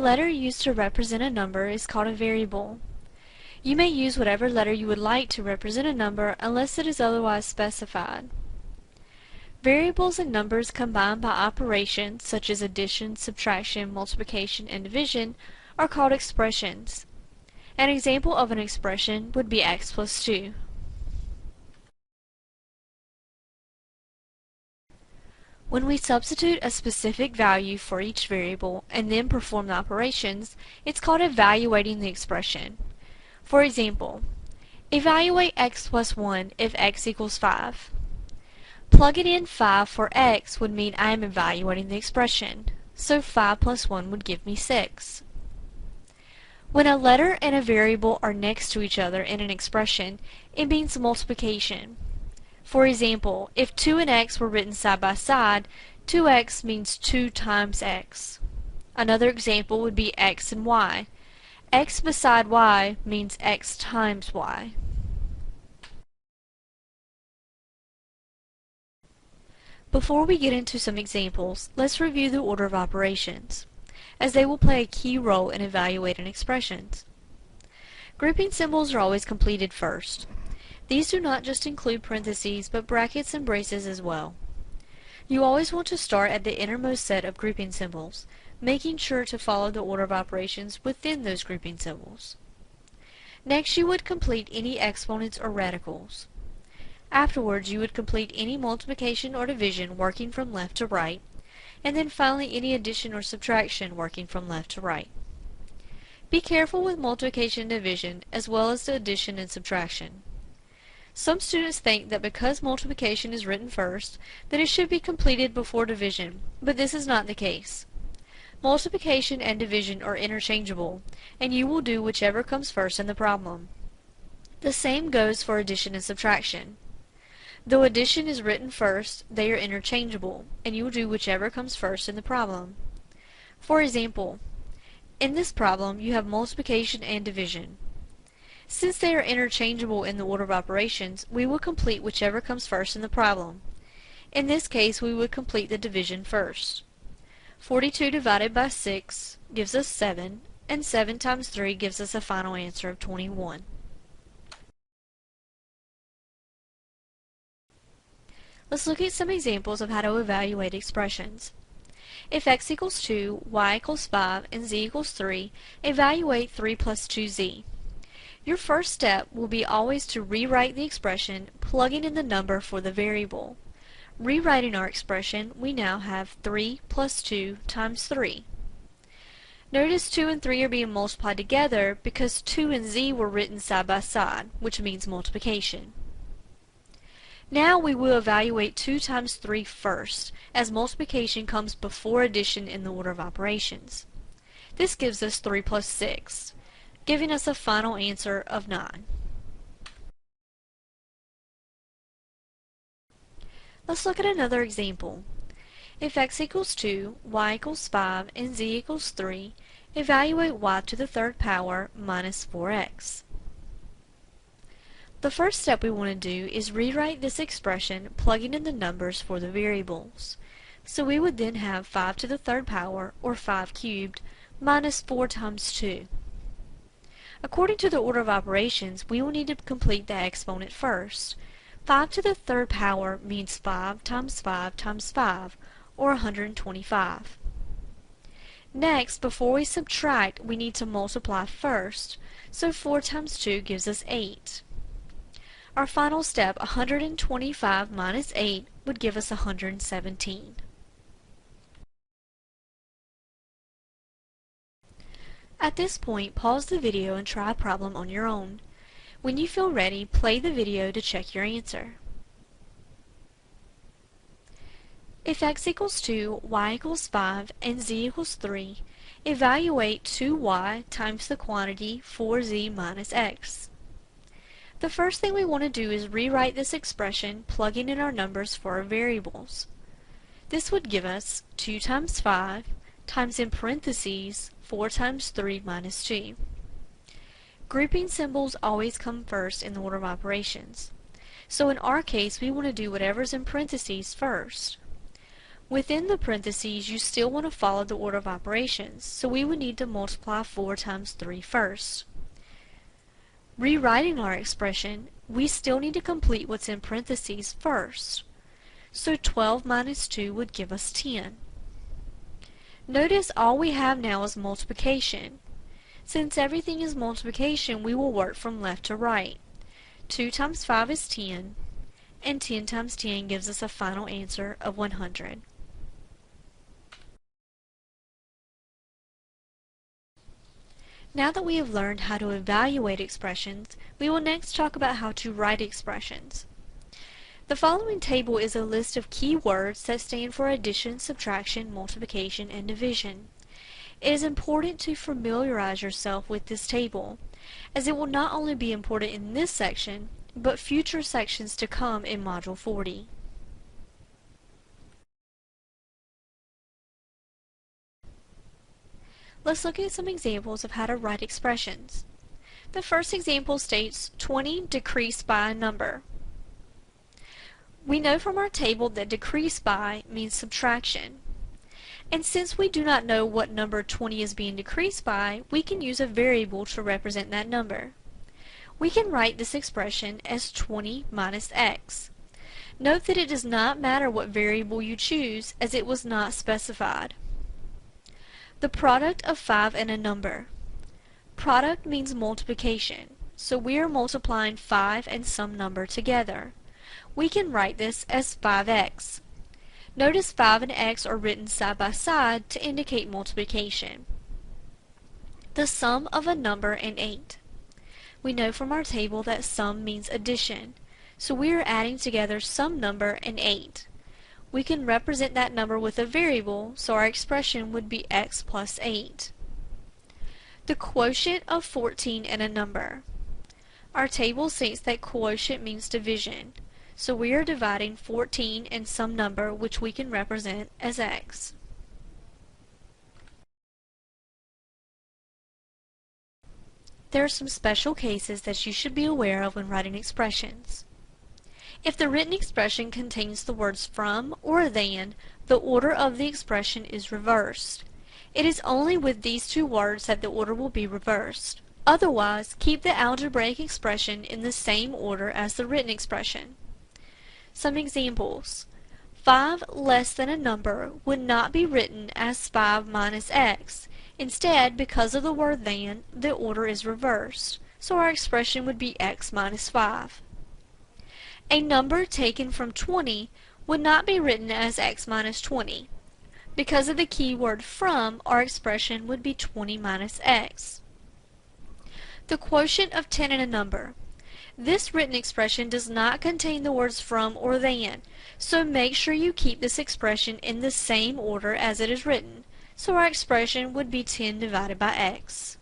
letter used to represent a number is called a variable. You may use whatever letter you would like to represent a number unless it is otherwise specified. Variables and numbers combined by operations such as addition, subtraction, multiplication, and division are called expressions. An example of an expression would be x plus 2. When we substitute a specific value for each variable and then perform the operations, it's called evaluating the expression. For example, evaluate x plus 1 if x equals 5. Plugging in 5 for x would mean I am evaluating the expression, so 5 plus 1 would give me 6. When a letter and a variable are next to each other in an expression, it means multiplication. For example, if 2 and x were written side by side, 2x means 2 times x. Another example would be x and y. X beside y means x times y. Before we get into some examples, let's review the order of operations, as they will play a key role in evaluating expressions. Grouping symbols are always completed first. These do not just include parentheses, but brackets and braces as well. You always want to start at the innermost set of grouping symbols, making sure to follow the order of operations within those grouping symbols. Next, you would complete any exponents or radicals. Afterwards, you would complete any multiplication or division working from left to right, and then finally any addition or subtraction working from left to right. Be careful with multiplication and division, as well as the addition and subtraction. Some students think that because multiplication is written first, that it should be completed before division, but this is not the case. Multiplication and division are interchangeable, and you will do whichever comes first in the problem. The same goes for addition and subtraction. Though addition is written first, they are interchangeable, and you will do whichever comes first in the problem. For example, in this problem you have multiplication and division. Since they are interchangeable in the order of operations, we will complete whichever comes first in the problem. In this case, we would complete the division first. 42 divided by 6 gives us 7, and 7 times 3 gives us a final answer of 21. Let's look at some examples of how to evaluate expressions. If x equals 2, y equals 5, and z equals 3, evaluate 3 plus 2z. Your first step will be always to rewrite the expression, plugging in the number for the variable. Rewriting our expression, we now have 3 plus 2 times 3. Notice 2 and 3 are being multiplied together because 2 and z were written side by side, which means multiplication. Now we will evaluate 2 times 3 first, as multiplication comes before addition in the order of operations. This gives us 3 plus 6, giving us a final answer of 9. Let's look at another example. If x equals 2, y equals 5, and z equals 3, evaluate y to the third power minus 4x. The first step we want to do is rewrite this expression, plugging in the numbers for the variables. So we would then have 5 to the third power, or 5 cubed, minus 4 times 2. According to the order of operations, we will need to complete the exponent first. 5 to the third power means 5 times 5 times 5, or 125. Next, before we subtract, we need to multiply first, so 4 times 2 gives us 8. Our final step, 125 minus 8, would give us 117. At this point, pause the video and try a problem on your own. When you feel ready, play the video to check your answer. If x equals 2, y equals 5, and z equals 3, evaluate 2y times the quantity 4z minus x. The first thing we want to do is rewrite this expression, plugging in our numbers for our variables. This would give us 2 times 5 times in parentheses 4 times 3 minus 2. Grouping symbols always come first in the order of operations. So in our case, we want to do whatever's in parentheses first. Within the parentheses, you still want to follow the order of operations, so we would need to multiply 4 times 3 first. Rewriting our expression, we still need to complete what's in parentheses first. So 12 minus 2 would give us 10. Notice all we have now is multiplication. Since everything is multiplication, we will work from left to right. 2 times 5 is 10, and 10 times 10 gives us a final answer of 100. Now that we have learned how to evaluate expressions, we will next talk about how to write expressions. The following table is a list of key words that stand for addition, subtraction, multiplication, and division. It is important to familiarize yourself with this table, as it will not only be important in this section, but future sections to come in Module 40. Let's look at some examples of how to write expressions. The first example states 20 decreased by a number. We know from our table that decrease by means subtraction. And since we do not know what number 20 is being decreased by, we can use a variable to represent that number. We can write this expression as 20 minus x. Note that it does not matter what variable you choose, as it was not specified. The product of 5 and a number. Product means multiplication, so we are multiplying 5 and some number together. We can write this as 5x. Notice 5 and x are written side by side to indicate multiplication. The sum of a number and 8. We know from our table that sum means addition, so we are adding together some number and 8. We can represent that number with a variable, so our expression would be x plus 8. The quotient of 14 and a number. Our table states that quotient means division, so we are dividing 14 and some number which we can represent as x. There are some special cases that you should be aware of when writing expressions. If the written expression contains the words from or than, the order of the expression is reversed. It is only with these two words that the order will be reversed. Otherwise, keep the algebraic expression in the same order as the written expression. Some examples. 5 less than a number would not be written as 5 minus x. Instead, because of the word than, the order is reversed, so our expression would be x minus 5. A number taken from 20 would not be written as x minus 20. Because of the keyword from, our expression would be 20 minus x. The quotient of 10 in a number. This written expression does not contain the words from or than, so make sure you keep this expression in the same order as it is written, so our expression would be 10 divided by x.